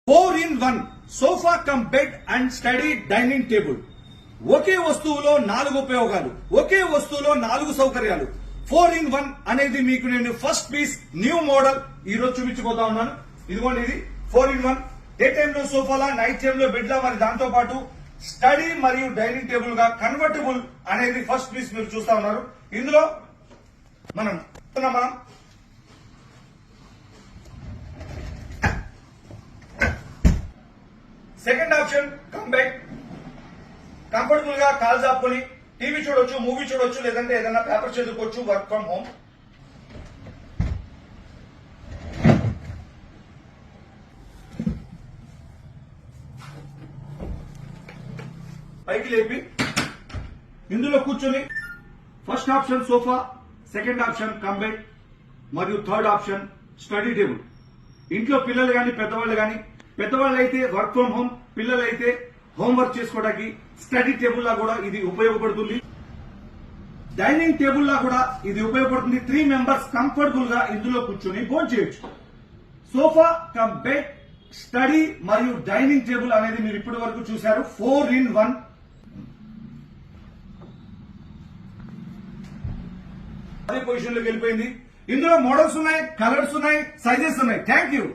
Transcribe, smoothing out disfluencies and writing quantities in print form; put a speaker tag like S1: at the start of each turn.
S1: 4-in-1 sofa cum bed and study dining table. ఒకే వస్తువులో 4 ఉపయోగాలు, ఒకే వస్తువులో 4 సౌకర్యాలు. 4-in-1 అనేది మీకు నేను ఫస్ట్ పీస్ న్యూ మోడల్ ఈ రోజు చూపించబోతా ఉన్నాను. ఇదిగోండి, ఇది 4-in-1. డే టైమ్ లో సోఫాలా, నైట్ టైమ్ లో బెడ్ లా, మరి దాంతో పాటు స్టడీ మరియు డైనింగ్ టేబుల్ గా కన్వర్టబుల్ అనేది ఫస్ట్ పీస్ మీరు చూస్తా ఉన్నారు. ఇందులో మనం second option cum bed. Comfortable గా కాల్ చాపుకొని టీవీ చూడొచ్చు, మూవీ చూడొచ్చు, లేదంటే ఏదైనా పేపర్ చదువుకోవచ్చు, వర్క్ ఫ్రం హోమ్. పైకి లేపి ఇందులో కూర్చొని first option sofa, second option cum bed మరియు థర్డ్ ఆప్షన్ స్టడీ టేబుల్. ఇంట్లో పిల్లలు గాని పెద్దవాళ్ళు గాని, పెద్దవాళ్ళు అయితే వర్క్ ఫ్రం హోమ్, పిల్లలు అయితే హోంవర్క్ చేసుకోవడానికి స్టడీ టేబుల్ లా కూడా ఇది ఉపయోగపడుతుంది. డైనింగ్ టేబుల్ లా కూడా ఇది ఉపయోగపడుతుంది. 3 మెంబర్స్ కంఫర్టబుల్ గా ఇందులో కూర్చొని భోజనం చేయొచ్చు. సోఫా కమ్ బెడ్, స్టడీ మరియు డైనింగ్ టేబుల్ అనేది మీరు ఇప్పటి వరకు చూశారు. 4-in-1. అదే పొజిషన్ లోకి వెళ్ళిపోయింది. ఇందులో మోడల్స్ ఉన్నాయి, కలర్స్ ఉన్నాయి, సైజెస్ ఉన్నాయి. Thank you.